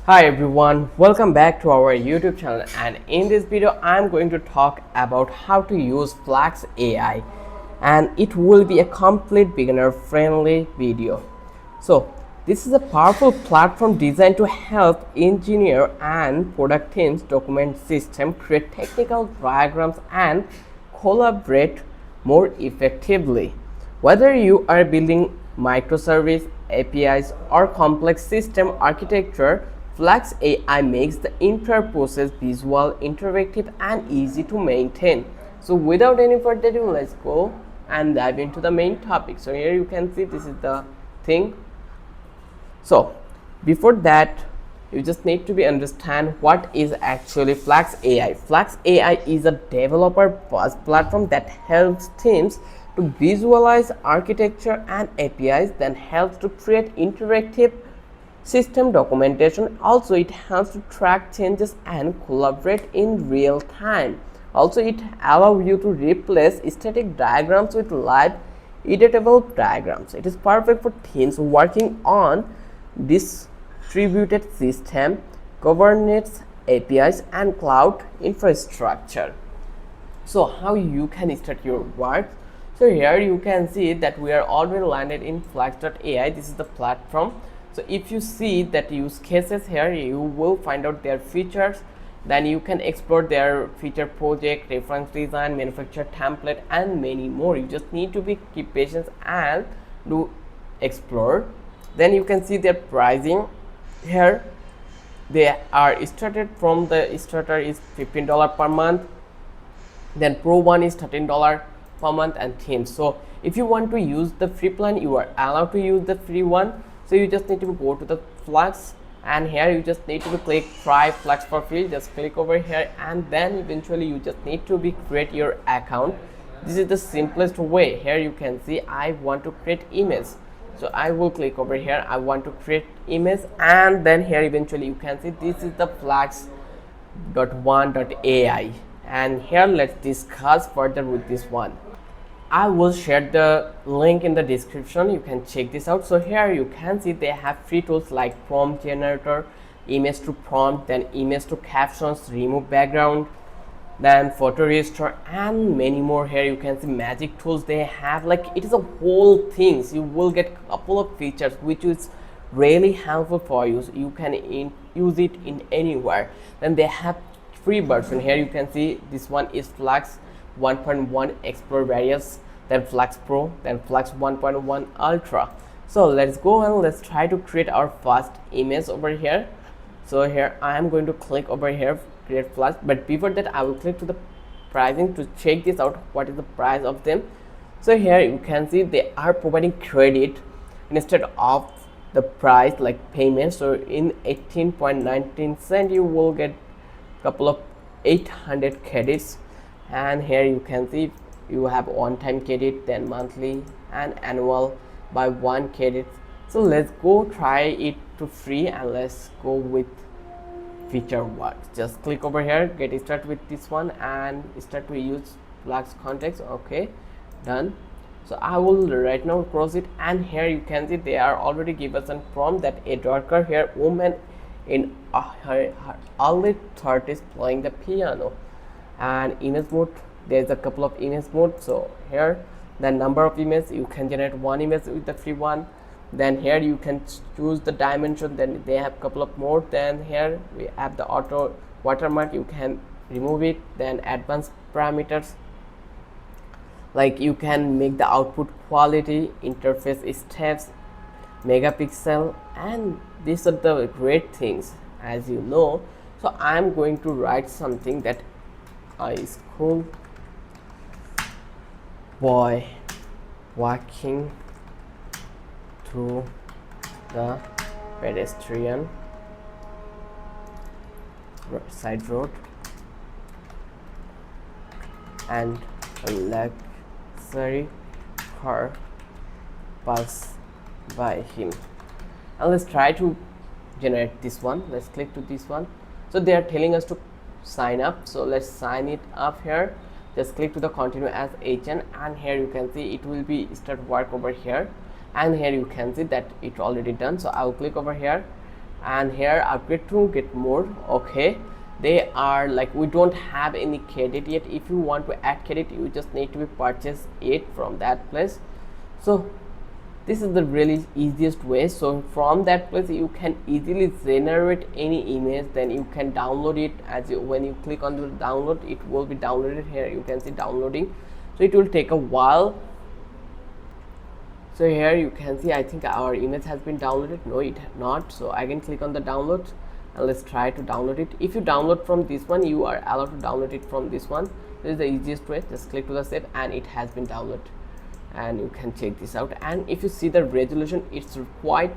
Hi everyone, welcome back to our YouTube channel, and in this video I'm going to talk about how to use Flux AI, and it will be a complete beginner friendly video. So this is a powerful platform designed to help engineer and product teams document system, create technical diagrams and collaborate more effectively. Whether you are building microservice, APIs, or complex system architecture, Flux AI makes the entire process visual, interactive, and easy to maintain. So, without any further ado, let's go and dive into the main topic. So, here you can see this is the thing. So, before that, you just need to be understand what is actually Flux AI. Flux AI is a developer buzz platform that helps teams to visualize architecture and APIs, then helps to create interactive system documentation. Also, it helps to track changes and collaborate in real time. Also, it allows you to replace static diagrams with live editable diagrams. It is perfect for teams working on distributed system, Kubernetes, APIs, and cloud infrastructure. So how you can start your work? So here you can see that we are already landed in Flux.ai. This is the platform. So if you see that use cases here, you will find out their features. Then you can explore their feature project, reference design, manufacturer template, and many more. You just need to be keep patience and do explore. Then you can see their pricing here. They are started from the starter is $15 per month, then pro one is $13 per month, and themes. So if you want to use the free plan, you are allowed to use the free one. So you just need to go to the Flux, and here you just need to click try Flux for free. Just click over here, and then eventually you just need to be create your account. This is the simplest way. Here you can see I want to create image, so I will click over here. I want to create image, and then here eventually you can see this is the Flux.1.ai, and here let's discuss further with this one. I will share the link in the description. You can check this out. So here you can see they have free tools like prompt generator, image to prompt, then image to captions, remove background, then photo restore, and many more. Here you can see magic tools they have. Like, it is a whole things. You will get a couple of features which is really helpful for you. So you can use it in anywhere. Then they have free version. Here you can see this one is Flux 1.1 Explore various, then Flux Pro, then Flux 1.1 Ultra. So let's go and let's try to create our first image over here. So here I am going to click over here create Flux, but before that I will click to the pricing to check this out, what is the price of them. So here you can see they are providing credit instead of the price like payment. So in 18.19 cent you will get couple of 800 credits, and here you can see you have one-time credit, then monthly and annual by 1 credit. So let's go try it to free, and let's go with feature work. Just click over here, get started with this one, and start to use Flux context. Okay, done. So I will right now close it, and here you can see they are already give us a prompt that a darker hair woman in her early 30s playing the piano, and image mode, there's a couple of image mode. So here the number of images, you can generate one image with the free one. Then here you can choose the dimension, then they have couple of more. Then here we have the auto watermark, you can remove it. Then advanced parameters, like you can make the output quality, interface steps, megapixel, and these are the great things, as you know. So I'm going to write something that a school boy walking through the pedestrian side road, and a luxury car pass by him. And let's try to generate this one. Let's click to this one. So they are telling us to sign up, so let's sign it up here. Just click to the continue as agent, and here you can see it will be start work over here, and here you can see that it already done. So I will click over here and here upgrade to get more. Okay, they are like, we don't have any credit yet. If you want to add credit, you just need to purchase it from that place. So this is the really easiest way. So from that place you can easily generate any image, then you can download it. As you, when you click on the download, it will be downloaded. Here you can see downloading, so it will take a while. So here you can see, I think our image has been downloaded. No, it not. So I can click on the download and let's try to download it. If you download from this one, you are allowed to download it from this one. This is the easiest way. Just click to the save and it has been downloaded, and you can check this out. And if you see the resolution, it's quite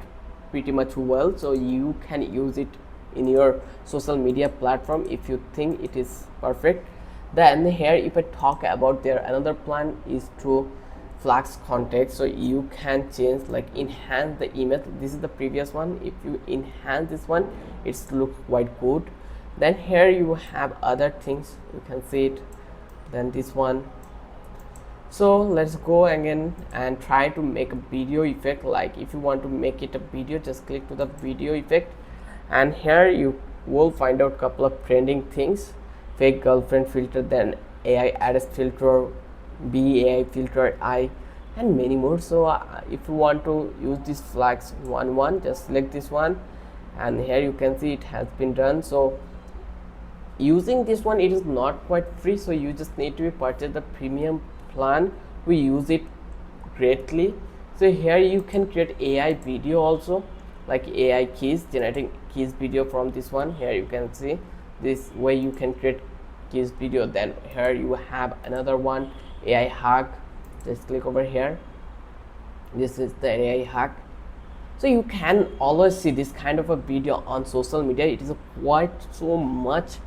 pretty much well, so you can use it in your social media platform if you think it is perfect. Then here if I talk about their another plan is to Flux context, so you can change, like enhance the image. This is the previous one. If you enhance this one, it's look quite good. Then here you have other things, you can see it. Then this one. So let's go again and try to make a video effect. Like if you want to make it a video, just click to the video effect, and here you will find out couple of trending things: fake girlfriend filter, then AI artist filter, BAI filter I, and many more. So if you want to use this Flux 1.1, just select this one, and here you can see it has been done. So using this one, it is not quite free, so you just need to purchase the premium plan to use it greatly. So here you can create AI video also, like AI keys, generating keys video from this one. Here you can see this way you can create keys video. Then here you have another one, AI hack. Just click over here. This is the AI hack. So you can always see this kind of a video on social media. It is a quite so much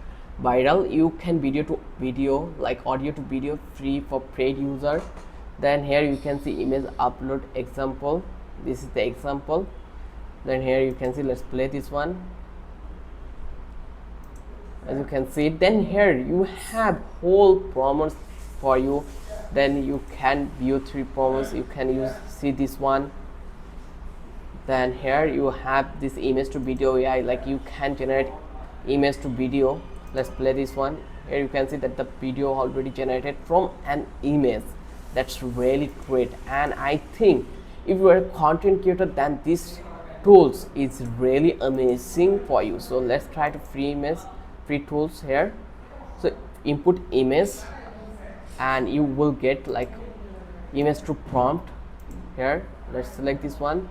viral. You can video to video, like audio to video, free for paid user. Then here you can see image upload example. This is the example. Then here you can see, let's play this one. As you can see, then here you have whole promos for you. Then you can view 3 promos. You can use, see this one. Then here you have this image to video AI, like you can generate image to video. Let's play this one. Here you can see that the video already generated from an image. That's really great, and I think if you are a content creator, then this tools is really amazing for you. So let's try to free tools here. So input image and you will get like image to prompt. Here let's select this one.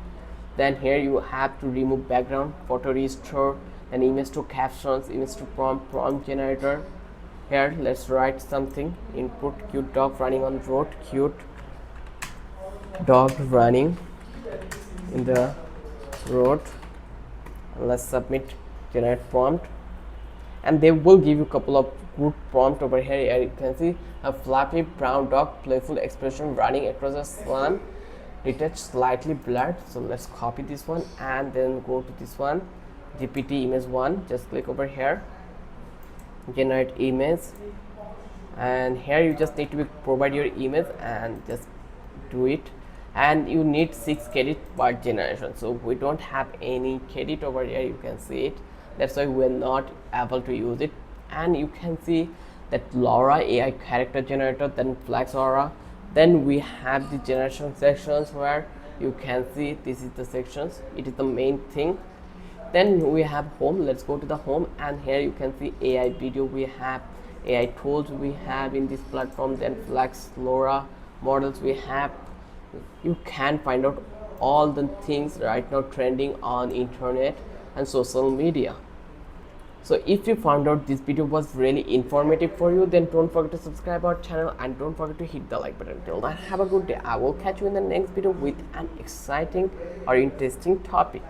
Then here you have to remove background, photo restore, and image to captions, image to prompt generator. Here let's write something. Input cute dog running on road, cute dog running in the road. Let's submit, generate prompt, and they will give you a couple of good prompt over here. Here you can see a fluffy brown dog, playful expression running across a swan, detached, slightly blurred. So let's copy this one and then go to this one, GPT image 1. Just click over here, generate image, and here you just need to provide your image and just do it. And you need 6 credit per generation, so we don't have any credit over here. You can see it, that's why we're not able to use it. And you can see that Laura AI character generator, then Flux Aura. Then we have the generation sections where you can see this is the sections, it is the main thing. Then we have home. Let's go to the home, and here you can see AI video, we have AI tools we have in this platform, then Flux Laura models we have. You can find out all the things right now trending on internet and social media. So if you found out this video was really informative for you, then don't forget to subscribe our channel and don't forget to hit the like button. Till then, have a good day. I will catch you in the next video with an exciting or interesting topic.